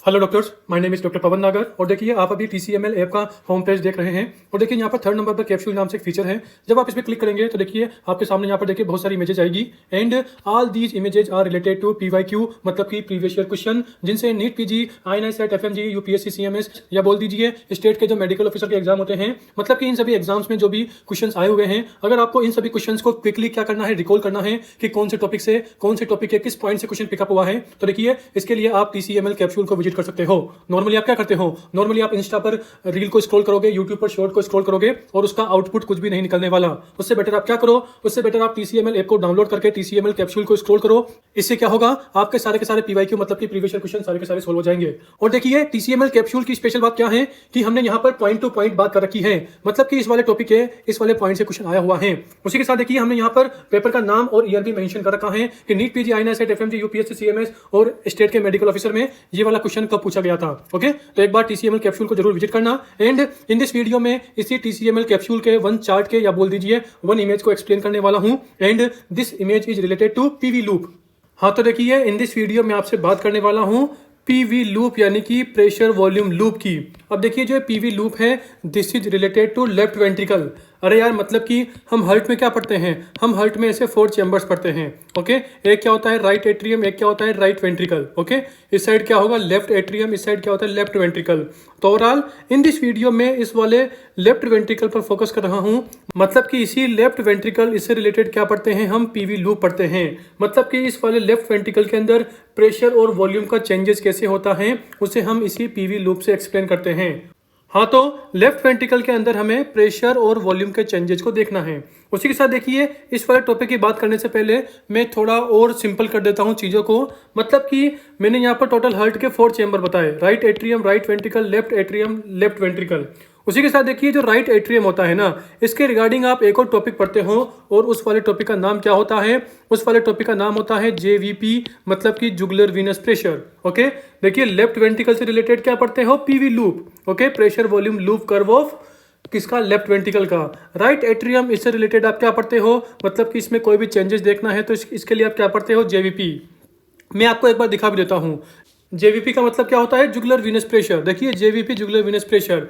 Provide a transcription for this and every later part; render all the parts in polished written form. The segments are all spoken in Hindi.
Hello doctors, my name is doctor Pawan Nagar. और देखिए आप अभी TCML ऐप का होम पेज देख रहे हैं और देखिए यहाँ पर थर्ड नंबर पर कैप्सूल नाम से एक फीचर है। जब आप इस पर क्लिक करेंगे तो देखिए आपके सामने यहाँ पर देखिए बहुत सारी इमेजेस आएगी and all these images are related to PYQ मतलब कि प्रीवियस ईयर क्वेश्चन, जिनसे NEET PG, INS, FMG, UPSC, CMS या बोल दीजिए स्टेट के जो मेडिकल ऑफिसर के एग्जाम होते हैं, मतलब कि इन सभी एग्जाम्स में जो भी क्वेश्चन आए हुए हैं, अगर आपको इन सभी क्वेश्चन को क्विकली क्या करना है, रिकॉल करना है कि कौन से टॉपिक से कौन से टॉपिक के किस पॉइंट से क्वेश्चन पिकअप हुआ है, तो देखिए इसके लिए आप TCML कैप्सूल को विजिट कर सकते हो। नॉर्मली आप क्या करते हो, नॉर्मली आप इंस्टा पर रील को स्क्रॉल करोगे, यूट्यूब पर शॉर्ट को स्क्रॉल करोगे और उसका आउटपुट कुछ भी नहीं निकलने वाला। उससे बेटर आप क्या करो, उससे बेटर आप TCML ऐप को डाउनलोड करके TCML कैप्सूल को स्क्रॉल करो। इससे क्या होगा, आपके सारे के सारे PYQ मतलब कि प्रीवियस ईयर क्वेश्चन सारे के सारे सोल्व हो जाएंगे। और देखिए TCML कैप्सूल की स्पेशल बात क्या है कि हमने यहाँ पर पॉइंट टू पॉइंट बात कर रखी है, मतलब कि इस वाले टॉपिक के इस वाले पॉइंट से क्वेश्चन आया हुआ है। उसी के साथ देखिए हमने यहाँ पर पेपर का नाम और ईयर भी मेंशन कर रखा है कि NEET PG, INS, FMG, UPSC, CMS और स्टेट के मेडिकल ऑफिसर में ये वाला क्वेश्चन कब पूछा गया था। ओके, तो एक बार TCML कैप्सूल को जरूर विजिट करना। एंड इन दिस वीडियो में इसी TCML कैप्सूल के वन चार्ट के या बोल दीजिए वन इमेज को एक्सप्लेन करने वाला हूं and this image is related to PV loop. हाँ, तो देखिए इन दिस वीडियो में आपसे बात करने वाला हूं PV लूप यानी कि प्रेशर वॉल्यूम लूप की। अब देखिए जो PV लूप है this is related to left ventricle. अरे यार, मतलब कि हम हर्ट में क्या पढ़ते हैं, हम हर्ट में ऐसे 4 चैम्बर्स पढ़ते हैं। ओके, एक क्या होता है राइट एट्रियम, एक क्या होता है राइट वेंट्रिकल। ओके, इस साइड क्या होगा लेफ्ट एट्रियम, इस साइड क्या होता है लेफ्ट वेंट्रिकल। तो ओवरऑल इन दिस वीडियो में इस वाले लेफ्ट वेंट्रिकल पर फोकस कर रहा हूं, मतलब कि इसी लेफ्ट वेंट्रिकल इससे रिलेटेड क्या पढ़ते हैं, हम PV लूप पढ़ते हैं। मतलब कि इस वाले लेफ्ट वेंट्रिकल के अंदर प्रेशर और वॉल्यूम का चेंजेस कैसे होता है उसे हम इसी PV लूप से एक्सप्लेन करते हैं। हाँ, तो लेफ्ट वेंट्रिकल के अंदर हमें प्रेशर और वॉल्यूम के चेंजेस को देखना है। उसी के साथ देखिए इस वाले टॉपिक की बात करने से पहले मैं थोड़ा और सिंपल कर देता हूँ चीज़ों को। मतलब कि मैंने यहाँ पर टोटल हार्ट के 4 चैम्बर बताए, right atrium, right ventricle, left atrium, left ventricle. उसी के साथ देखिए जो राइट एट्रियम होता है ना, इसके रिगार्डिंग आप एक और टॉपिक पढ़ते हो और उस वाले टॉपिक का नाम क्या होता है, उस वाले टॉपिक का नाम होता है JVP मतलब कि जुगुलर वीनस प्रेशर। ओके, देखिए लेफ्ट वेंट्रिकल से रिलेटेड क्या पढ़ते हो PV loop. Okay, pressure volume loop curve of किसका, लेफ्ट वेंट्रिकल का। राइट एट्रियम इससे रिलेटेड आप क्या पढ़ते हो, मतलब कि इसमें कोई भी चेंजेस देखना है तो इसके लिए आप क्या पढ़ते हो JVP। मैं आपको एक बार दिखा भी देता हूँ। JVP का मतलब क्या होता है जुगुलर वीनस प्रेशर। देखिए JVP जुगुलर वीनस प्रेशर।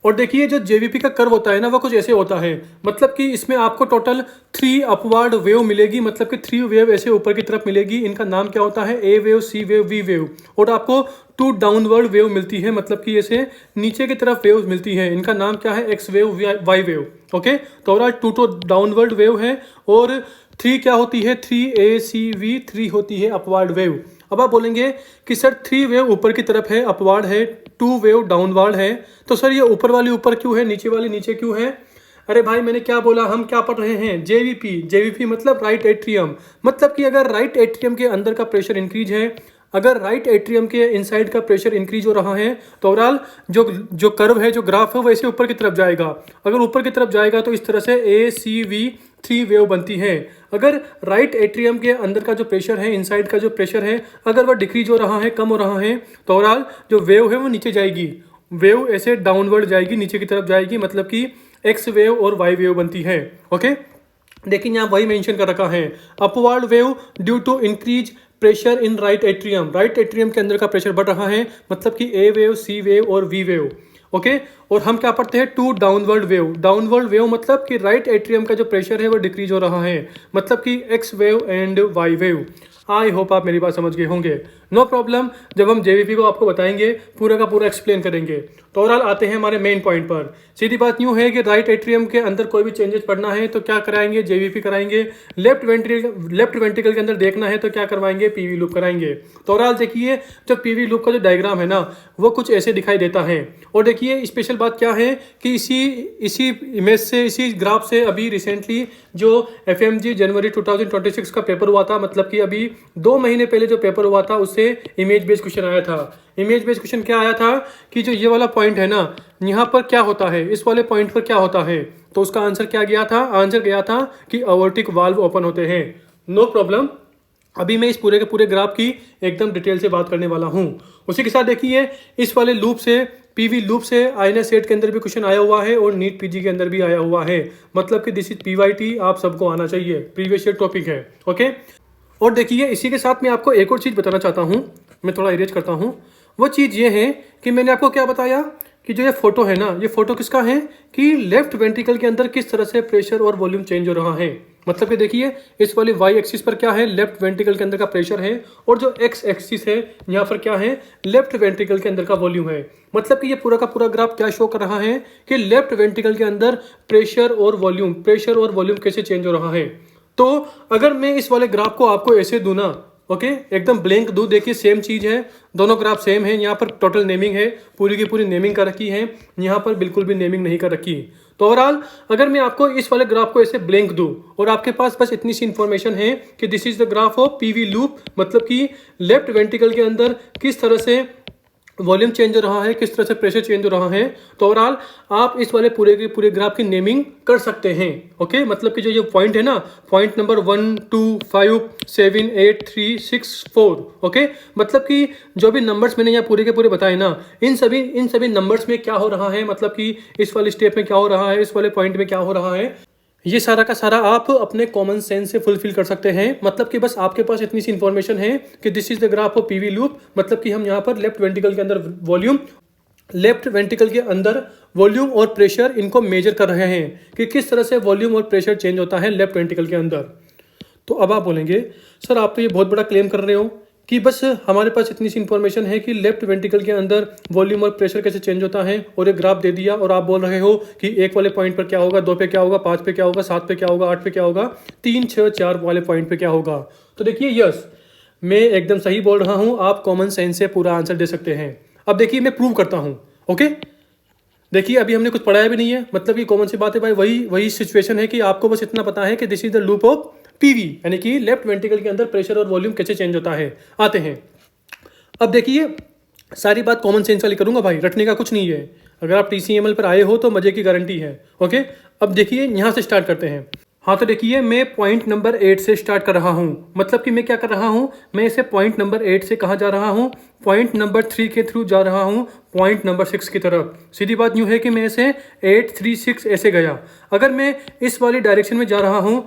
और देखिए जो JVP का कर्व होता है ना वो कुछ ऐसे होता है, मतलब कि इसमें आपको टोटल 3 अपवर्ड वेव मिलेगी, मतलब कि 3 वेव ऐसे ऊपर की तरफ मिलेगी। इनका नाम क्या होता है A wave, C wave, V wave. और आपको 2 डाउनवर्ड वेव मिलती है, मतलब कि ऐसे नीचे की तरफ वेव मिलती है। इनका नाम क्या है X wave, Y wave. Okay, तो ओवरऑल 2 तो डाउनवर्ड वेव है और 3 क्या होती है 3ACV, 3 होती है अपवर्ड वेव। अब आप बोलेंगे कि सर 3 वेव ऊपर की तरफ है अपवर्ड है, 2 वेव डाउनवर्ड है, तो सर ये ऊपर वाली ऊपर क्यों है, नीचे वाली नीचे क्यों है। अरे भाई मैंने क्या बोला, हम क्या पढ़ रहे हैं JVP मतलब राइट एट्रियम। मतलब कि अगर राइट एट्रियम के अंदर का प्रेशर इंक्रीज है, अगर राइट एट्रियम के इनसाइड का प्रेशर इंक्रीज हो रहा है तो ओवरऑल जो कर्व है, जो ग्राफ है वो ऐसे ऊपर की तरफ जाएगा। अगर ऊपर की तरफ जाएगा तो इस तरह से ACV 3 वेव बनती है। अगर राइट एट्रियम के अंदर का जो प्रेशर है, इनसाइड का जो प्रेशर है, अगर वह डिक्रीज हो रहा है, कम हो रहा है, तो ओवरऑल जो वेव है वो नीचे जाएगी। वेव ऐसे डाउनवर्ड जाएगी, नीचे की तरफ जाएगी, मतलब कि X वेव और Y वेव बनती है। ओके, लेकिन यहाँ वही मेंशन कर रखा है upward wave due to increase pressure in right atrium. Right atrium के अंदर का प्रेशर बढ़ रहा है, मतलब कि A वेव, C वेव और V वेव। ओके, और हम क्या पढ़ते हैं 2 डाउनवर्ड वेव। डाउनवर्ड वेव मतलब कि राइट एट्रियम का जो प्रेशर है वो डिक्रीज हो रहा है, मतलब कि X wave and Y wave. I hope आप मेरी बात समझ गए होंगे। नो प्रॉब्लम, जब हम JVP को आपको बताएंगे पूरा का पूरा एक्सप्लेन करेंगे। तो ओवरऑल आते हैं हमारे मेन पॉइंट पर। सीधी बात यूँ है कि राइट एट्रियम के अंदर कोई भी चेंजेस पढ़ना है तो क्या कराएंगे, JVP कराएंगे। लेफ्ट वेंट्रिकल के अंदर देखना है तो क्या करवाएंगे, PV लूप कराएंगे। तो ओवरऑल देखिए जो PV लूप का जो डायग्राम है ना वो कुछ ऐसे दिखाई देता है। और देखिए स्पेशल बात क्या है कि इसी इमेज से, इसी ग्राफ से अभी रिसेंटली जो FMG जनवरी 2026 का पेपर हुआ था, मतलब कि अभी 2 महीने पहले जो पेपर हुआ था उससे इमेज बेस्ड क्वेश्चन आया था। इमेज बेस्ड क्वेश्चन क्या आया था कि जो ये वाला पॉइंट है ना, यहाँ पर क्या होता है, इस वाले पॉइंट पर क्या होता है, तो उसका आंसर क्या गया था, आंसर गया था कि अवॉर्टिक वाल्व ओपन होते हैं। नो प्रॉब्लम, अभी मैं इस पूरे के पूरे ग्राफ की एकदम डिटेल से बात करने वाला हूँ। उसी के साथ देखिए इस वाले लूप से, PV लूप से INS सेट के अंदर भी क्वेश्चन आया हुआ है और नीट PG के अंदर भी आया हुआ है, मतलब कि दिस इज PYT, आप सबको आना चाहिए, प्रीवियस ईयर टॉपिक है। ओके, और देखिए इसी के साथ मैं आपको एक और चीज़ बताना चाहता हूँ, मैं थोड़ा इरेज करता हूँ। वो चीज़ ये है कि मैंने आपको क्या बताया कि जो ये फोटो है ना, ये फोटो किसका है कि लेफ्ट वेंट्रिकल के अंदर किस तरह से प्रेशर और वॉल्यूम चेंज हो रहा है। मतलब कि देखिए इस वाली वाई एक्सिस पर क्या है, लेफ्ट वेंट्रिकल के अंदर का प्रेशर है, और जो एक्स एक्सिस है यहाँ पर क्या है, लेफ्ट वेंट्रिकल के अंदर का वॉल्यूम है। मतलब कि ये पूरा का पूरा ग्राफ क्या शो कर रहा है कि लेफ्ट वेंट्रिकल के अंदर प्रेशर और वॉल्यूम कैसे चेंज हो रहा है। तो अगर मैं इस वाले ग्राफ को आपको ऐसे दूं ना, ओके, एकदम ब्लैंक दूं, देखिए सेम चीज है, दोनों ग्राफ सेम है। यहाँ पर टोटल नेमिंग है, पूरी की पूरी नेमिंग कर रखी है, यहाँ पर बिल्कुल भी नेमिंग नहीं कर रखी। तो ओवरऑल अगर मैं आपको इस वाले ग्राफ को ऐसे ब्लैंक दूं और आपके पास बस इतनी सी इंफॉर्मेशन है कि this is the graph of PV loop, मतलब कि लेफ्ट वेंट्रिकल के अंदर किस तरह से वॉल्यूम चेंज हो रहा है, किस तरह से प्रेशर चेंज हो रहा है, तो ओवरऑल आप इस वाले पूरे के पूरे ग्राफ की नेमिंग कर सकते हैं। ओके, मतलब कि जो ये पॉइंट है ना, पॉइंट नंबर 1 2 5 7 8 3 6 4, ओके, मतलब कि जो भी नंबर्स मैंने यहाँ पूरे के पूरे बताए ना, इन सभी नंबर्स में क्या हो रहा है, मतलब कि इस वाले स्टेप में क्या हो रहा है, इस वाले पॉइंट में क्या हो रहा है, ये सारा का सारा आप अपने कॉमन सेंस से फुलफिल कर सकते हैं। मतलब कि बस आपके पास इतनी सी इन्फॉर्मेशन है कि this is the graph of PV loop, मतलब कि हम यहाँ पर लेफ्ट वेंट्रिकल के अंदर वॉल्यूम और प्रेशर इनको मेजर कर रहे हैं कि किस तरह से वॉल्यूम और प्रेशर चेंज होता है लेफ्ट वेंट्रिकल के अंदर। तो अब आप बोलेंगे सर आप तो ये बहुत बड़ा क्लेम कर रहे हो कि बस हमारे पास इतनी सी इन्फॉर्मेशन है कि लेफ्ट वेंट्रिकल के अंदर वॉल्यूम और प्रेशर कैसे चेंज होता है, और एक ग्राफ दे दिया, और आप बोल रहे हो कि एक वाले पॉइंट पर क्या होगा, 2 पे क्या होगा, 5 पे क्या होगा, 7 पे क्या होगा, 8 पे क्या होगा, 3 6 4 वाले पॉइंट पे क्या होगा। तो देखिए यस, मैं एकदम सही बोल रहा हूँ, आप कॉमन सेंस से पूरा आंसर दे सकते हैं। अब देखिए मैं प्रूव करता हूँ। ओके, देखिए अभी हमने कुछ पढ़ाया भी नहीं है, मतलब कि कॉमन सी बात है भाई, वही सिचुएशन है कि आपको बस इतना पता है कि this is the loop of PV, यानी कि लेफ्ट वेंट्रिकल के अंदर प्रेशर और वॉल्यूम कैसे चेंज होता है। आते हैं, अब देखिए सारी बात कॉमन सेंस वाली करूंगा भाई, रटने का कुछ नहीं है। अगर आप TCML पर आए हो तो मजे की गारंटी है। ओके, अब देखिए यहाँ से स्टार्ट करते हैं। हाँ, तो देखिए मैं पॉइंट नंबर 8 से स्टार्ट कर रहा हूँ, मतलब कि मैं क्या कर रहा हूँ, मैं इसे पॉइंट नंबर 8 से कहाँ जा रहा हूँ, पॉइंट नंबर 3 के थ्रू जा रहा हूँ पॉइंट नंबर 6 की तरफ। सीधी बात यूँ है कि मैं इसे 8 3 6 ऐसे गया। अगर मैं इस वाली डायरेक्शन में जा रहा हूँ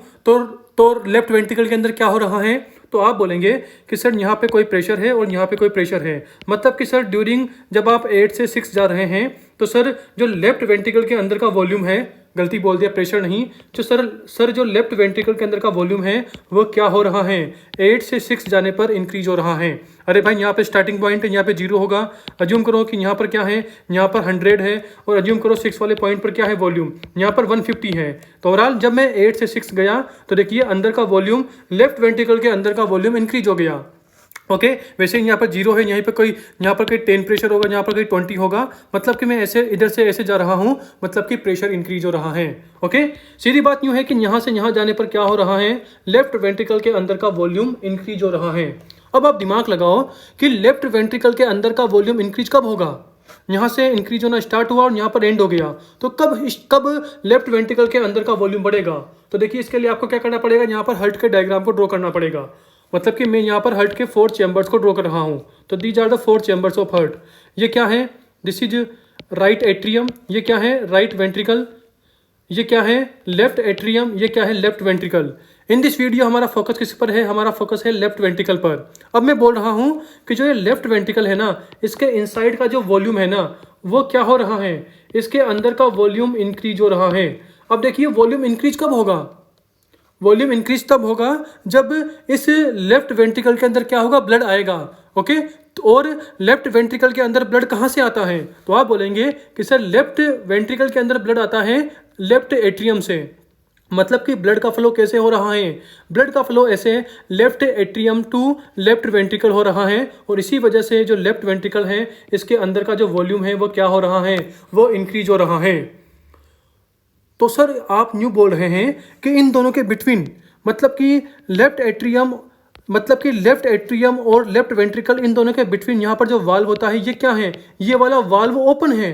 तो लेफ्ट वेंट्रिकल के अंदर क्या हो रहा है, तो आप बोलेंगे कि सर यहाँ पे कोई प्रेशर है और यहाँ पे कोई प्रेशर है। मतलब कि सर ड्यूरिंग जब आप 8 से 6 जा रहे हैं तो सर जो लेफ्ट वेंट्रिकल के अंदर का वॉल्यूम है, गलती बोल दिया, प्रेशर नहीं, जो सर जो लेफ्ट वेंट्रिकल के अंदर का वॉल्यूम है वो क्या हो रहा है, 8 से 6 जाने पर इंक्रीज हो रहा है। अरे भाई यहाँ पे स्टार्टिंग पॉइंट है, यहाँ पे 0 होगा, अज्यूम करो कि यहाँ पर क्या है, यहाँ पर 100 है, और अज्यूम करो 6 वाले पॉइंट पर क्या है वॉल्यूम, यहाँ पर 150 है। तो ओवरऑल जब मैं 8 से 6 गया तो देखिए अंदर का वॉल्यूम, लेफ्ट वेंट्रिकल के अंदर का वॉल्यूम इंक्रीज हो गया। ओके, वैसे यहाँ पर 0 है, यहाँ पर कोई 10 प्रेशर होगा, यहाँ पर कोई 20 होगा, मतलब कि मैं ऐसे इधर से ऐसे जा रहा हूँ, मतलब कि प्रेशर इंक्रीज हो रहा है। ओके, सीधी बात यूँ है कि यहाँ से यहाँ जाने पर क्या हो रहा है, लेफ्ट वेंट्रिकल के अंदर का वॉल्यूम इंक्रीज हो रहा है। अब आप दिमाग लगाओ कि लेफ्ट वेंट्रिकल के अंदर का वॉल्यूम इंक्रीज कब होगा, यहाँ से इंक्रीज होना स्टार्ट हुआ और यहाँ पर एंड हो गया, तो कब लेफ्ट वेंट्रिकल के अंदर का वॉल्यूम बढ़ेगा। तो देखिए इसके लिए आपको क्या करना पड़ेगा, यहाँ पर हर्ट के डायग्राम को ड्रॉ करना पड़ेगा। मतलब कि मैं यहाँ पर हर्ट के 4 चैम्बर्स को ड्रॉ कर रहा हूँ। तो these are the 4 chambers of heart. ये क्या है, दिस इज राइट एट्रियम, ये क्या है, राइट वेंट्रिकल, ये क्या है, लेफ्ट एट्रियम, ये क्या है, left ventricle. In this video हमारा फोकस किस पर है, हमारा फोकस है लेफ्ट वेंट्रिकल पर। अब मैं बोल रहा हूँ कि जो ये लेफ्ट वेंट्रिकल है ना, इसके इनसाइड का जो वॉल्यूम है ना, वो क्या हो रहा है, इसके अंदर का वॉल्यूम इंक्रीज हो रहा है। अब देखिए वॉल्यूम इंक्रीज कब होगा, वॉल्यूम इंक्रीज तब होगा जब इस लेफ्ट वेंट्रिकल के अंदर क्या होगा, ब्लड आएगा। ओके, और लेफ्ट वेंट्रिकल के अंदर ब्लड कहाँ से आता है, तो आप बोलेंगे कि सर लेफ्ट वेंट्रिकल के अंदर ब्लड आता है लेफ्ट एट्रियम से। मतलब कि ब्लड का फ्लो कैसे हो रहा है, ब्लड का फ्लो ऐसे left atrium to left ventricle हो रहा है, और इसी वजह से जो लेफ्ट वेंट्रिकल है इसके अंदर का जो वॉल्यूम है वो क्या हो रहा है, वो इंक्रीज हो रहा है। तो सर आप न्यू बोल रहे हैं कि इन दोनों के बिटवीन, मतलब कि लेफ्ट एट्रियम और लेफ्ट वेंट्रिकल, इन दोनों के बिटवीन यहाँ पर जो वाल्व होता है ये क्या है, ये वाला वाल्व ओपन है।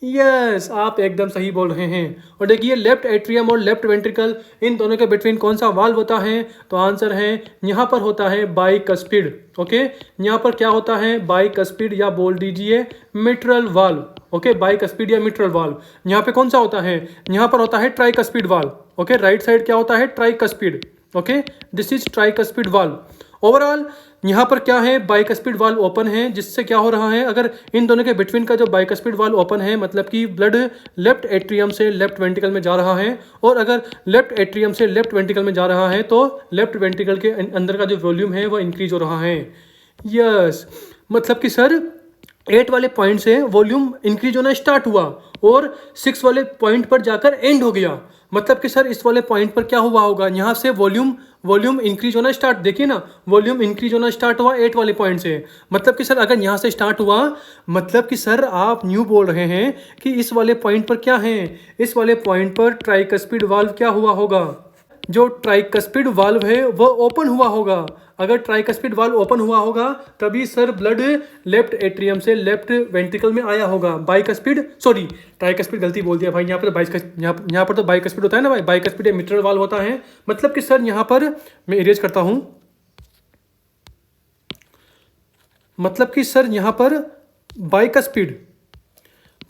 यस, आप एकदम सही बोल रहे हैं। और देखिए लेफ्ट एट्रियम और लेफ्ट वेंट्रिकल, इन दोनों के बिटवीन कौन सा वाल्व होता है, तो आंसर है यहाँ पर होता है बाइकस्पिड। ओके, यहाँ पर क्या होता है, बाइकस्पिड, या बोल दीजिए मिट्रल वाल्व। ओके, बाइकस्पिड या मिट्रल वाल्व। यहाँ पे कौन सा होता है, यहाँ पर होता है tricuspid valve. Okay, right side क्या होता है, tricuspid. Okay, this is tricuspid valve. Overall यहाँ पर क्या है, बाइकस्पिड वाल्व ओपन है, जिससे क्या हो रहा है, अगर इन दोनों के बिटवीन का जो बाइकस्पिड वाल्व ओपन है मतलब कि ब्लड लेफ्ट एट्रियम से लेफ्ट वेंट्रिकल में जा रहा है, और अगर लेफ्ट एट्रियम से लेफ्ट वेंट्रिकल में जा रहा है तो लेफ्ट वेंट्रिकल के अंदर का जो वॉल्यूम है वो इंक्रीज हो रहा है। यस, मतलब कि सर 8 वाले पॉइंट से वॉल्यूम इंक्रीज होना स्टार्ट हुआ और 6 वाले पॉइंट पर जाकर एंड हो गया। मतलब कि सर इस वाले पॉइंट पर क्या हुआ होगा, यहाँ से वॉल्यूम इंक्रीज होना स्टार्ट, देखिए ना, वॉल्यूम इंक्रीज होना स्टार्ट हुआ 8 वाले पॉइंट से। मतलब कि सर अगर यहाँ से स्टार्ट हुआ, मतलब कि सर आप न्यू बोल रहे हैं कि इस वाले पॉइंट पर क्या है, इस वाले पॉइंट पर ट्राइकस्पिड वाल्व क्या हुआ होगा, जो ट्राइकस्पिड वाल्व है वो ओपन हुआ होगा। अगर ट्राइकस्पिड वाल्व ओपन हुआ होगा तभी सर ब्लड लेफ्ट एट्रियम से लेफ्ट वेंट्रिकल में आया होगा। बाइकस्पिड, सॉरी ट्राइकस्पिड गलती बोल दिया भाई, यहाँ पर यहाँ पर तो बाइकस्पिड होता है ना भाई, बाइकस्पिड मिट्रल वाल्व होता है। मतलब कि सर यहाँ पर मैं इरेज करता हूँ, मतलब कि सर यहाँ पर बाइकस्पिड,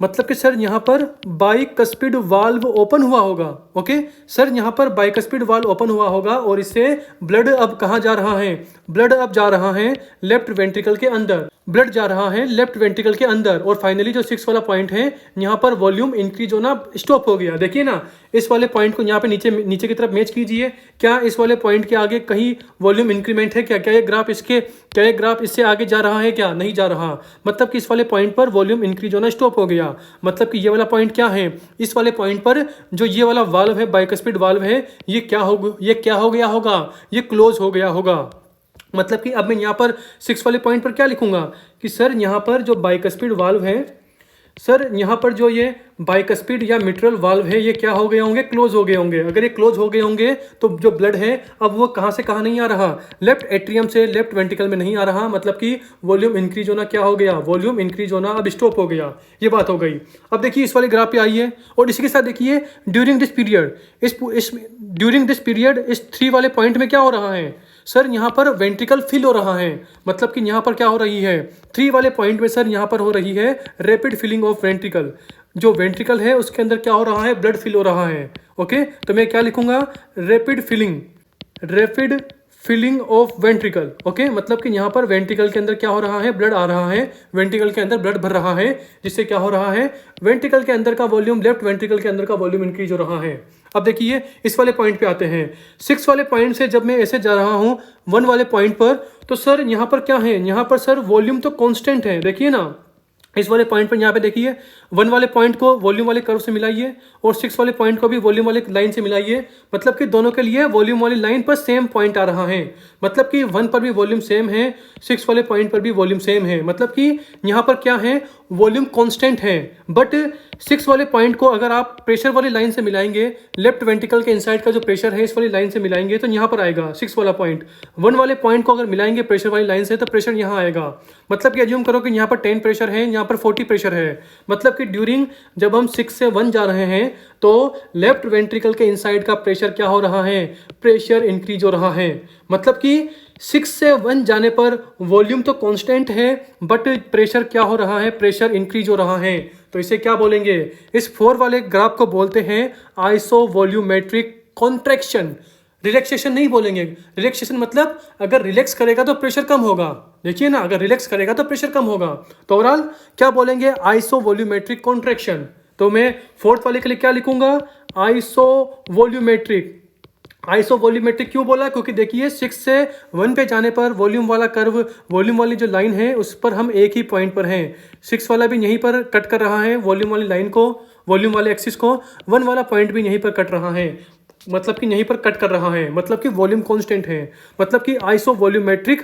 मतलब कि सर यहाँ पर बाइकस्पिड वाल्व ओपन हुआ होगा। ओके सर, यहाँ पर बाइकस्पिड वाल्व ओपन हुआ होगा और इससे ब्लड अब कहाँ जा रहा है, ब्लड अब जा रहा है लेफ्ट वेंट्रिकल के अंदर, ब्लड जा रहा है लेफ्ट वेंट्रिकल के अंदर। और फाइनली जो 6 वाला पॉइंट है, यहाँ पर वॉल्यूम इंक्रीज होना स्टॉप हो गया। देखिए ना, इस वाले पॉइंट को यहाँ पे नीचे की तरफ मैच कीजिए, क्या इस वाले पॉइंट के आगे कहीं वॉल्यूम इंक्रीमेंट है क्या, क्या ये ग्राफ इससे आगे जा रहा है क्या, नहीं जा रहा। मतलब कि इस वाले पॉइंट पर वॉल्यूम इंक्रीज होना स्टॉप हो गया। मतलब कि ये वाला पॉइंट क्या है, इस वाले पॉइंट पर जो ये वाला वाल्व है, बाइकस्पिड वाल्व है, ये क्या हो गया होगा, ये क्लोज हो गया होगा। मतलब कि अब मैं यहाँ पर 6 वाले पॉइंट पर क्या लिखूंगा कि सर यहाँ पर जो बाइकस्पिड वाल्व है, सर यहाँ पर जो ये बाइकस्पिड या मिट्रल वाल्व है, ये क्या हो गए होंगे, क्लोज हो गए होंगे। अगर ये क्लोज हो गए होंगे तो जो ब्लड है अब वो कहाँ से कहाँ नहीं आ रहा, लेफ्ट एट्रियम से लेफ्ट वेंट्रिकल में नहीं आ रहा। मतलब कि वॉल्यूम इंक्रीज होना क्या हो गया, वॉल्यूम इंक्रीज होना अब स्टॉप हो गया। ये बात हो गई। अब देखिए इस वाले ग्राफ पे आइए और इसी के साथ देखिए ड्यूरिंग दिस पीरियड इस 3 वाले पॉइंट में क्या हो रहा है, सर यहाँ पर वेंट्रिकल फिल हो रहा है। मतलब कि यहाँ पर क्या हो रही है, 3 वाले पॉइंट में सर यहाँ पर हो रही है रैपिड फिलिंग ऑफ वेंट्रिकल। जो वेंट्रिकल है उसके अंदर क्या हो रहा है, ब्लड फिल हो रहा है। ओके, तो मैं क्या लिखूंगा, rapid filling of ventricle. Okay, मतलब कि यहाँ पर वेंट्रिकल के अंदर क्या हो रहा है, ब्लड आ रहा है, वेंट्रिकल के अंदर ब्लड भर रहा है, जिससे क्या हो रहा है, वेंट्रिकल के अंदर का वॉल्यूम, लेफ्ट वेंट्रिकल के अंदर का वॉल्यूम इंक्रीज हो रहा है। अब देखिए इस वाले पॉइंट पे आते हैं, 6 वाले पॉइंट से जब मैं ऐसे जा रहा हूँ 1 वाले पॉइंट पर, तो सर यहाँ पर क्या है, यहाँ पर सर वॉल्यूम तो कांस्टेंट है। देखिए ना, इस वाले पॉइंट पर यहाँ पे देखिए 1 वाले पॉइंट को वॉल्यूम वाले कर्व से मिलाइए और 6 वाले पॉइंट को भी वॉल्यूम वाले लाइन से मिलाइए। मतलब कि दोनों के लिए वॉल्यूम वाली लाइन पर सेम पॉइंट आ रहा है। मतलब कि 1 पर भी वॉल्यूम सेम है, 6 वाले पॉइंट पर भी वॉल्यूम सेम है। मतलब कि यहाँ पर क्या है, वॉल्यूम कांस्टेंट है। बट 6 वाले पॉइंट को अगर आप प्रेशर वाली लाइन से मिलाएंगे, लेफ्ट वेंट्रिकल के इनसाइड का जो प्रेशर है इस वाली लाइन से मिलाएंगे तो यहाँ पर आएगा 6 वाला पॉइंट। 1 वाले पॉइंट को अगर मिलाएंगे प्रेशर वाली लाइन से तो प्रेशर यहाँ आएगा। मतलब कि एज्यूम करो कि यहाँ पर 10 प्रेशर है, यहाँ पर 40 प्रेशर है। मतलब कि ड्यूरिंग जब हम 6 से 1 जा रहे हैं तो लेफ्ट वेंट्रिकल के इनसाइड का प्रेशर क्या हो रहा है, प्रेशर इंक्रीज हो रहा है। मतलब कि 6 से 1 जाने पर वॉल्यूम तो कांस्टेंट है बट प्रेशर क्या हो रहा है, प्रेशर इंक्रीज हो रहा है। तो इसे क्या बोलेंगे, इस 4 वाले ग्राफ को बोलते हैं आइसोवॉल्यूमेट्रिक कॉन्ट्रैक्शन। रिलैक्सेशन नहीं बोलेंगे, रिलैक्सेशन मतलब अगर रिलैक्स करेगा तो प्रेशर कम होगा। देखिए ना, अगर रिलैक्स करेगा तो प्रेशर कम होगा। तो ओवरऑल क्या बोलेंगे, आइसोवॉल्यूमेट्रिक कॉन्ट्रैक्शन। तो मैं 4th वाले के लिए क्या लिखूंगा, आइसोवॉल्यूमेट्रिक। आइसोवॉल्यूमेट्रिक क्यों बोला, क्योंकि देखिए 6 से 1 पे जाने पर वॉल्यूम वाला कर्व, वॉल्यूम वाली जो लाइन है उस पर हम एक ही पॉइंट पर हैं। 6 वाला भी यहीं पर कट कर रहा है वॉल्यूम वाली लाइन को, वॉल्यूम वाले एक्सिस को। 1 वाला पॉइंट भी यहीं पर कट रहा है, मतलब कि यहीं पर कट कर रहा है। मतलब कि वॉल्यूम कांस्टेंट है। मतलब कि आइसोवॉल्यूमेट्रिक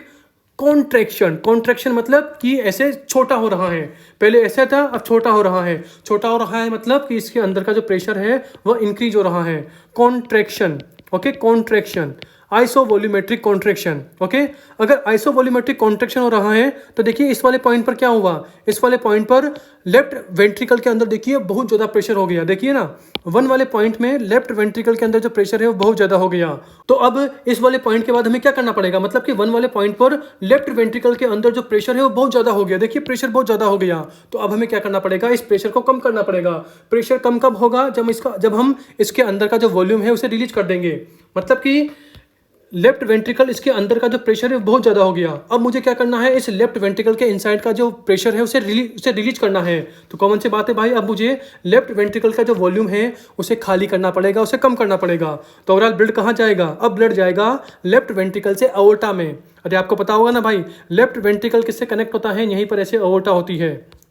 कॉन्ट्रैक्शन मतलब कि ऐसे छोटा हो रहा है, पहले ऐसा था अब छोटा हो रहा है। छोटा हो रहा है मतलब कि इसके अंदर का जो प्रेशर है वह इंक्रीज हो रहा है। Contraction, okay, contraction, isovolumetric contraction. Okay, अगर आइसोवॉल्यूमेट्रिक कॉन्ट्रैक्शन हो रहा है तो देखिए इस वाले पॉइंट पर क्या हुआ, इस वाले पॉइंट पर लेफ्ट वेंट्रिकल के अंदर देखिए बहुत ज़्यादा प्रेशर हो गया। देखिए ना, 1 वाले पॉइंट में लेफ्ट वेंट्रिकल के अंदर जो प्रेशर है वो बहुत ज़्यादा हो गया। तो अब इस वाले पॉइंट के बाद हमें क्या करना पड़ेगा, मतलब कि 1 वाले पॉइंट पर लेफ्ट वेंट्रिकल के अंदर जो प्रेशर है वो बहुत ज़्यादा हो गया। देखिए प्रेशर बहुत ज़्यादा हो गया, तो अब हमें क्या करना पड़ेगा, इस प्रेशर को कम करना पड़ेगा। प्रेशर कम कब होगा, जब हम इसके अंदर का जो वॉल्यूम है उसे रिलीज कर देंगे। मतलब कि लेफ्ट वेंट्रिकल इसके अंदर का जो प्रेशर है बहुत ज़्यादा हो गया। अब मुझे क्या करना है, इस लेफ्ट वेंट्रिकल के इनसाइड का जो प्रेशर है उसे रिलीज करना है। तो कॉमन सी बात है भाई, अब मुझे लेफ्ट वेंट्रिकल का जो वॉल्यूम है उसे खाली करना पड़ेगा, उसे कम करना पड़ेगा। तो ओवरऑल ब्लड कहाँ जाएगा, अब ब्लड जाएगा लेफ्ट वेंट्रिकल से अओर्टा में। अरे आपको पता होगा ना भाई, लेफ्ट वेंट्रिकल किससे कनेक्ट होता है, यहीं पर ऐसे अओर्टा होती है।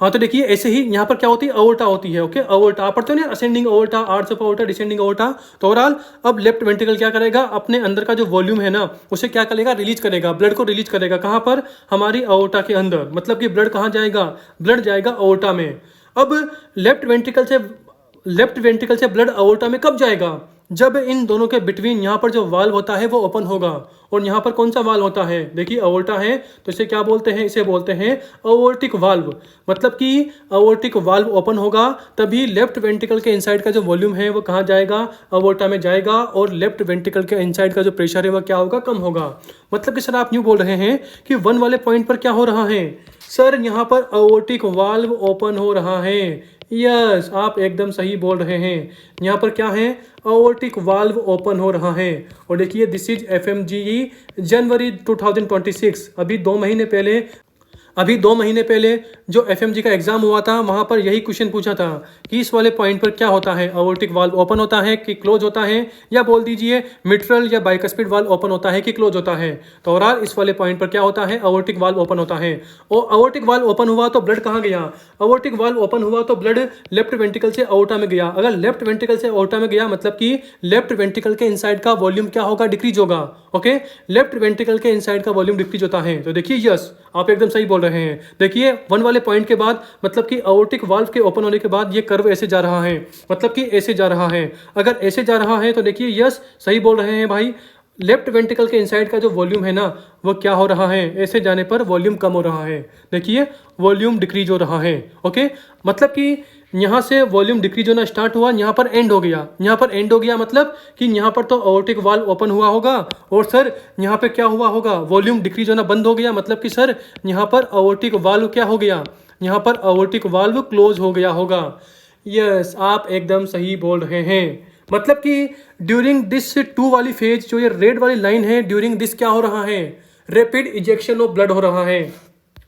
हाँ तो देखिए ऐसे ही यहाँ पर क्या होती है, अओर्टा होती है। ओके, अओर्टा आप पढ़ते हो ना, असेंडिंग अओर्टा, आर्च ऑफ अओर्टा, डिसेंडिंग अओर्टा। तो ओवरऑल अब लेफ्ट वेंट्रिकल क्या करेगा, अपने अंदर का जो वॉल्यूम है ना उसे क्या करेगा, रिलीज करेगा, ब्लड को रिलीज करेगा। कहाँ पर, हमारी अओर्टा के अंदर। मतलब कि ब्लड कहाँ जाएगा, ब्लड जाएगा अओर्टा में। अब लेफ्ट वेंट्रिकल से ब्लड अओर्टा में कब जाएगा, जब इन दोनों के बिटवीन यहाँ पर जो वाल्व होता है वो ओपन होगा। और यहाँ पर कौन सा वाल्व होता है, देखिए अओर्टा है तो इसे क्या बोलते हैं, इसे बोलते हैं अओर्टिक वाल्व। मतलब कि अओर्टिक वाल्व ओपन होगा तभी लेफ्ट वेंट्रिकल के इनसाइड का जो वॉल्यूम है वो कहाँ जाएगा, अओर्टा में जाएगा। और लेफ्ट वेंट्रिकल के इनसाइड का जो प्रेशर है वो क्या होगा, कम होगा। मतलब कि सर आप यूँ बोल रहे हैं कि 1 वाले पॉइंट पर क्या हो रहा है, सर यहाँ पर अओर्टिक वाल्व ओपन हो रहा है। यस, आप एकदम सही बोल रहे हैं। यहाँ पर क्या है, अओर्टिक वाल्व ओपन हो रहा है। और देखिए दिस इज FMGE जनवरी 2026। अभी 2 महीने पहले जो FMG का एग्जाम हुआ था वहां पर यही क्वेश्चन पूछा था कि इस वाले पॉइंट पर क्या होता है, अओर्टिक वाल्व ओपन होता है कि क्लोज होता है, या बोल दीजिए मिट्रल या बाइकस्पिड वाल्व ओपन होता है कि क्लोज होता है। तो ओवरऑल इस वाले पॉइंट पर क्या होता है, अओर्टिक वाल्व ओपन होता है। और अओर्टिक वाल्व ओपन हुआ तो ब्लड कहाँ गया, अओर्टिक वाल्व ओपन हुआ तो ब्लड लेफ्ट वेंट्रिकल से अओर्टा में गया। अगर लेफ्ट वेंट्रिकल से अओर्टा में गया मतलब कि लेफ्ट वेंट्रिकल के इनसाइड का वॉल्यूम क्या होगा, डिक्रीज होगा। ओके, लेफ्ट वेंट्रिकल के इनसाइड का वॉल्यूम डिक्रीज होता है। तो देखिए यस, आप एकदम सही बोल रहे हैं। देखिए 1 वाले पॉइंट के बाद मतलब कि अओर्टिक वाल्व के ओपन होने के बाद ये कर्व ऐसे जा रहा है, मतलब कि ऐसे जा रहा है। अगर ऐसे जा रहा है तो देखिए यस, सही बोल रहे हैं भाई, लेफ्ट वेंट्रिकल के इनसाइड का जो वॉल्यूम है ना वो क्या हो रहा है, ऐसे जाने पर वॉल्यूम कम हो रहा है। देखिए वॉल्यूम डिक्रीज हो रहा है। ओके, मतलब कि यहाँ से वॉल्यूम डिक्रीज होना स्टार्ट हुआ, यहाँ पर एंड हो गया। यहाँ पर एंड हो गया मतलब कि यहाँ पर तो अओर्टिक वाल्व ओपन हुआ होगा और सर यहाँ पे क्या हुआ होगा, वॉल्यूम डिक्रीज होना बंद हो गया। मतलब कि सर यहाँ पर अओर्टिक वाल्व क्या हो गया, यहाँ पर अओर्टिक वाल्व क्लोज हो गया होगा। यस, आप एकदम सही बोल रहे हैं। मतलब कि ड्यूरिंग दिस 2 वाली फेज, जो ये रेड वाली लाइन है, ड्यूरिंग दिस क्या हो रहा है, रैपिड इजेक्शन ऑफ ब्लड हो रहा है।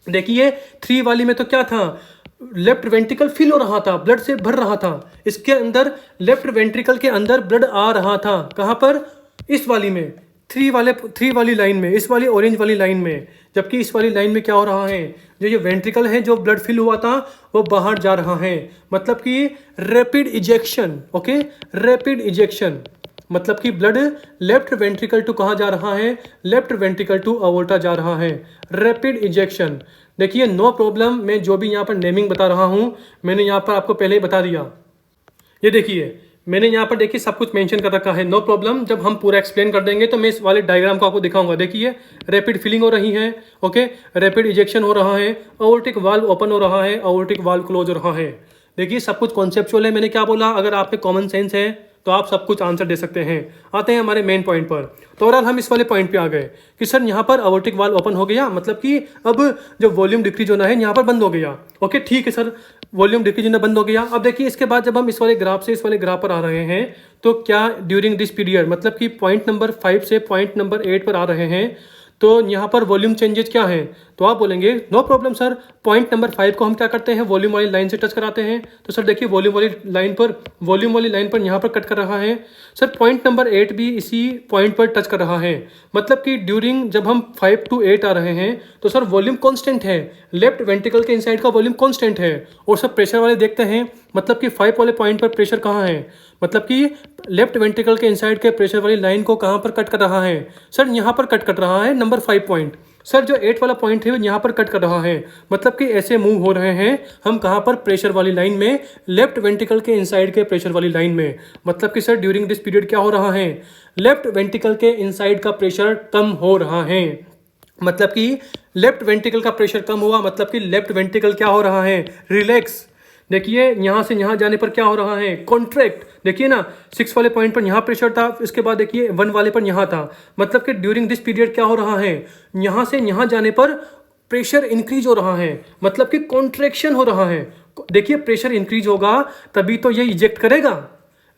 देखिए 3 वाली में तो क्या था, लेफ्ट वेंट्रिकल फिल हो रहा था, ब्लड से भर रहा था। इसके अंदर लेफ्ट वेंट्रिकल के अंदर ब्लड आ रहा था। कहाँ पर, इस वाली में, 3 वाली लाइन में, इस वाली ऑरेंज वाली लाइन में। जबकि इस वाली लाइन में क्या हो रहा है, जो ये वेंट्रिकल है जो ब्लड फिल हुआ था वो बाहर जा रहा है। मतलब कि rapid ejection. Okay, rapid ejection मतलब कि ब्लड लेफ्ट वेंट्रिकल टू कहाँ जा रहा है, लेफ्ट वेंट्रिकल टू अओर्टा जा रहा है। Rapid ejection. देखिए नो प्रॉब्लम, मैं जो भी यहाँ पर नेमिंग बता रहा हूँ मैंने यहाँ पर आपको पहले ही बता दिया। ये देखिए मैंने यहाँ पर देखिए सब कुछ मेंशन कर रखा है, नो प्रॉब्लम। जब हम पूरा एक्सप्लेन कर देंगे तो मैं इस वाले डायग्राम को आपको दिखाऊंगा। देखिए रैपिड फिलिंग हो रही है, ओके, रैपिड इजेक्शन हो रहा है, अओर्टिक वाल्व ओपन हो रहा है, अओर्टिक वाल्व क्लोज हो रहा है। देखिए सब कुछ कॉन्सेप्चुअल है। मैंने क्या बोला, अगर आप में कॉमन सेंस है तो आप सब कुछ आंसर दे सकते हैं। आते हैं हमारे मेन पॉइंट पर। तो ओवरऑल हम इस वाले पॉइंट पे आ गए कि सर यहाँ पर अओर्टिक वाल्व ओपन हो गया, मतलब कि अब जो वॉल्यूम डिक्रीज होना है यहाँ पर बंद हो गया। ओके ठीक है सर, वॉल्यूम डिक्रीज होना बंद हो गया। अब देखिए इसके बाद जब हम इस वाले ग्राफ से इस वाले ग्राफ पर आ रहे हैं तो क्या ड्यूरिंग दिस पीरियड, मतलब कि पॉइंट नंबर 5 से पॉइंट नंबर 8 पर आ रहे हैं, तो यहाँ पर वॉल्यूम चेंजेस क्या है, तो आप बोलेंगे no problem sir, point number 5 को हम क्या करते हैं, वॉल्यूम वाली लाइन से टच कराते हैं। तो सर देखिए वॉल्यूम वाली लाइन पर यहाँ पर कट कर रहा है। सर पॉइंट नंबर 8 भी इसी पॉइंट पर टच कर रहा है। मतलब कि ड्यूरिंग जब हम 5 to 8 आ रहे हैं तो सर वॉल्यूम कांस्टेंट है, लेफ्ट वेंट्रिकल के इनसाइड का वॉल्यूम कांस्टेंट है। और सर प्रेशर वाले देखते हैं, मतलब कि 5 वाले पॉइंट पर प्रेशर कहाँ है, मतलब कि लेफ्ट वेंट्रिकल के इनसाइड के प्रेशर वाली लाइन को कहाँ पर कट कर रहा है, सर यहाँ पर कट कर रहा है नंबर 5 पॉइंट। सर जो 8 वाला पॉइंट है वो यहाँ पर कट कर रहा है, मतलब कि ऐसे मूव हो रहे हैं हम कहाँ पर, प्रेशर वाली लाइन में, लेफ्ट वेंट्रिकल के इनसाइड के प्रेशर वाली लाइन में। मतलब कि सर ड्यूरिंग दिस पीरियड क्या हो रहा है, लेफ्ट वेंट्रिकल के इनसाइड का प्रेशर कम हो रहा है। मतलब कि लेफ्ट वेंट्रिकल का प्रेशर कम हुआ, मतलब कि लेफ्ट वेंट्रिकल क्या हो रहा है, रिलैक्स। देखिए यहाँ से यहाँ जाने पर क्या हो रहा है, कॉन्ट्रैक्ट। देखिए ना 6 वाले पॉइंट पर यहाँ प्रेशर था, इसके बाद देखिए 1 वाले पर यहाँ था। मतलब कि ड्यूरिंग दिस पीरियड क्या हो रहा है, यहाँ से यहाँ जाने पर प्रेशर इंक्रीज हो रहा है, मतलब कि कॉन्ट्रैक्शन हो रहा है। देखिए प्रेशर इंक्रीज होगा तभी तो ये इजेक्ट करेगा,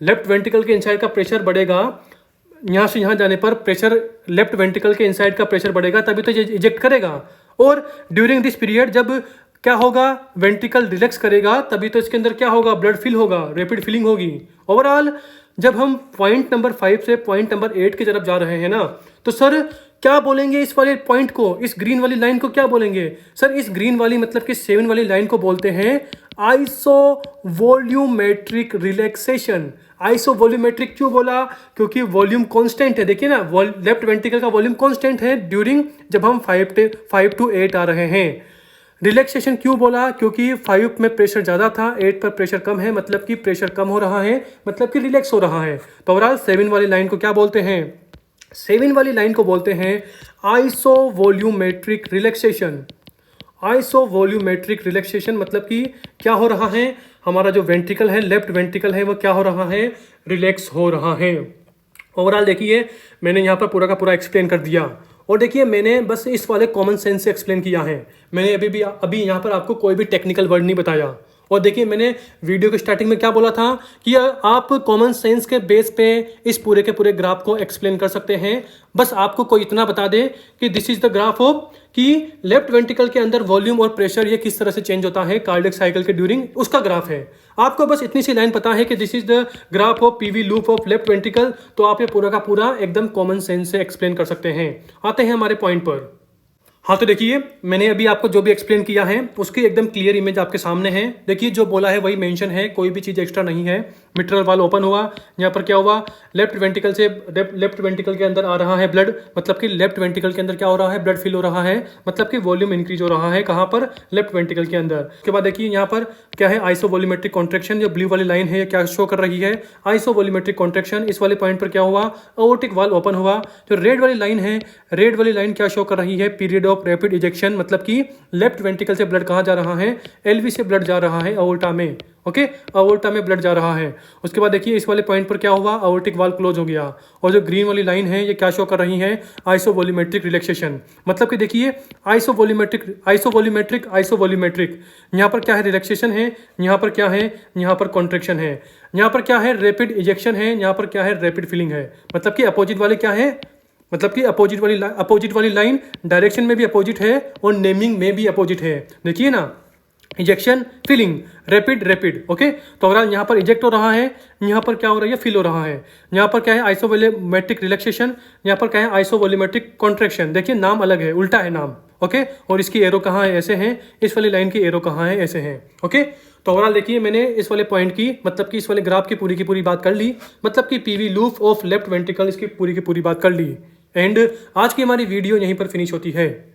लेफ्ट वेंट्रिकल के इनसाइड का प्रेशर बढ़ेगा, यहाँ से यहाँ जाने पर प्रेशर लेफ्ट वेंट्रिकल के इनसाइड का प्रेशर बढ़ेगा, तभी तो ये इजेक्ट करेगा। और ड्यूरिंग दिस पीरियड जब क्या होगा, वेंट्रिकल रिलैक्स करेगा, तभी तो इसके अंदर क्या होगा, ब्लड फिल होगा, रैपिड फिलिंग होगी। ओवरऑल जब हम पॉइंट नंबर 5 से पॉइंट नंबर 8 की तरफ जा रहे हैं ना, तो सर क्या बोलेंगे इस वाले पॉइंट को, इस ग्रीन वाली लाइन को क्या बोलेंगे सर? इस ग्रीन वाली मतलब कि 7 वाली लाइन को बोलते हैं आइसोवॉल्यूमेट्रिक रिलैक्सेशन। आइसोवॉल्यूमेट्रिक क्यों बोला? क्योंकि वॉल्यूम कांस्टेंट है। देखिए ना, लेफ्ट वेंट्रिकल का वॉल्यूम कांस्टेंट है ड्यूरिंग जब हम 5 to 8 आ रहे हैं। रिलैक्सेशन क्यों बोला? क्योंकि 5 में प्रेशर ज़्यादा था, 8 पर प्रेशर कम है, मतलब कि प्रेशर कम हो रहा है, मतलब कि रिलैक्स हो रहा है। तो ओवरऑल 7 वाली लाइन को क्या बोलते हैं? 7 वाली लाइन को बोलते हैं आइसोवॉल्यूमेट्रिक रिलैक्सेशन। आइसोवॉल्यूमेट्रिक रिलैक्सेशन मतलब कि क्या हो रहा है, हमारा जो वेंट्रिकल है, लेफ्ट वेंट्रिकल है, वो क्या हो रहा है, रिलैक्स हो रहा है। ओवरऑल देखिए मैंने यहाँ पर पूरा का पूरा एक्सप्लेन कर दिया। और देखिए मैंने बस इस वाले कॉमन सेंस से एक्सप्लेन किया है, मैंने अभी यहाँ पर आपको कोई भी टेक्निकल वर्ड नहीं बताया। और देखिए मैंने वीडियो के स्टार्टिंग में क्या बोला था कि आप कॉमन सेंस के बेस पे इस पूरे के पूरे ग्राफ को एक्सप्लेन कर सकते हैं। बस आपको कोई इतना बता दे कि this is the graph of कि लेफ्ट वेंट्रिकल के अंदर वॉल्यूम और प्रेशर ये किस तरह से चेंज होता है कार्डियक साइकिल के ड्यूरिंग, उसका ग्राफ है। आपको बस इतनी सी लाइन पता है कि this is the graph of PV loop of left ventricle, तो आप ये पूरा का पूरा एकदम कॉमन सेंस से एक्सप्लेन कर सकते हैं। आते हैं हमारे पॉइंट पर। हाँ तो देखिए मैंने अभी आपको जो भी एक्सप्लेन किया है उसकी एकदम क्लियर इमेज आपके सामने है। देखिए जो बोला है वही मेंशन है, कोई भी चीज़ एक्स्ट्रा नहीं है। मिट्रल वाल ओपन हुआ, यहाँ पर क्या हुआ, लेफ्ट वेंट्रिकल से लेफ्ट वेंट्रिकल के अंदर आ रहा है ब्लड, मतलब कि लेफ्ट वेंट्रिकल के अंदर क्या हो रहा है, ब्लड फिल हो रहा है, मतलब कि वॉल्यूम इंक्रीज हो रहा है। कहाँ पर? लेफ्ट वेंट्रिकल के अंदर। उसके बाद देखिए यहाँ पर क्या है, आइसोवॉल्यूमेट्रिक कॉन्ट्रैक्शन। जो ब्लू वाली लाइन है ये क्या शो कर रही है, आइसोवॉल्यूमेट्रिक कॉन्ट्रैक्शन। इस वाले पॉइंट पर क्या हुआ, एओर्टिक वाल ओपन हुआ। जो रेड वाली लाइन है, रेड वाली लाइन क्या शो कर रही है, पीरियड ऑफ रैपिड इजेक्शन, मतलब कि लेफ्ट वेंट्रिकल से ब्लड कहाँ जा रहा है, एलवी से ब्लड जा रहा है एओर्टा में। ओके, एओर्टा में ब्लड जा रहा है। उसके बाद देखिए इस वाले पॉइंट पर क्या हुआ, एओर्टिक वाल क्लोज हो गया। और जो ग्रीन वाली लाइन है ये क्या शो कर रही है, आइसोवॉल्यूमेट्रिक रिलैक्सेशन। मतलब कि देखिए आइसोवॉल्यूमेट्रिक आइसोवॉल्यूमेट्रिक आइसोवॉल्यूमेट्रिक, यहाँ पर क्या है, रिलैक्सेशन है, यहाँ पर क्या है, यहाँ पर कॉन्ट्रैक्शन है, यहाँ पर क्या है, रैपिड इजेक्शन है, यहाँ पर क्या है, रैपिड फिलिंग है। मतलब कि अपोजिट वाले क्या है, मतलब कि अपोजिट वाली लाइन डायरेक्शन में भी अपोजिट है और नेमिंग में भी अपोजिट है। देखिए ना, इजेक्शन, फिलिंग, रैपिड। ओके, तो अगर यहाँ पर इजेक्ट हो रहा है, यहाँ पर क्या हो रहा है, फिल हो रहा है। यहाँ पर क्या है, आइसोवॉल्यूमेट्रिक रिलैक्सेशन, यहाँ पर क्या है, आइसोवॉल्यूमेट्रिक कॉन्ट्रैक्शन। देखिए नाम अलग है, उल्टा है नाम। ओके, और इसकी एरो कहाँ है, ऐसे हैं। इस वाली लाइन की एरो कहाँ है, ऐसे हैं। ओके, तो ओवरऑल देखिए मैंने इस वाले पॉइंट की, मतलब कि इस वाले ग्राफ की पूरी बात कर ली, मतलब कि PV loop of left ventricle इसकी पूरी की पूरी बात कर ली। एंड आज की हमारी वीडियो यहीं पर फिनिश होती है।